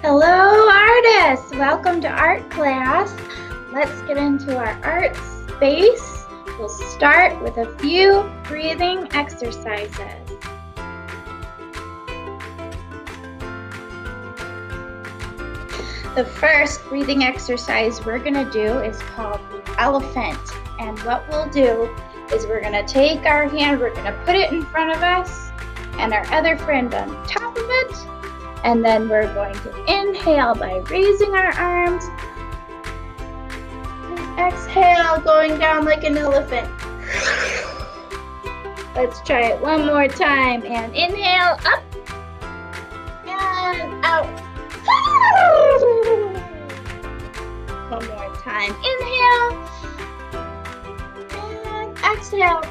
Hello, artists! Welcome to art class. Let's get into our art space. We'll start with a few breathing exercises. The first breathing exercise we're going to do is called the elephant. And what we'll do is we're going to take our hand, we're going to put it in front of us and our other friend on top of it. And then we're going to inhale by raising our arms. And exhale, going down like an elephant. Let's try it one more time. And inhale, up. And out. One more time. Inhale. And exhale.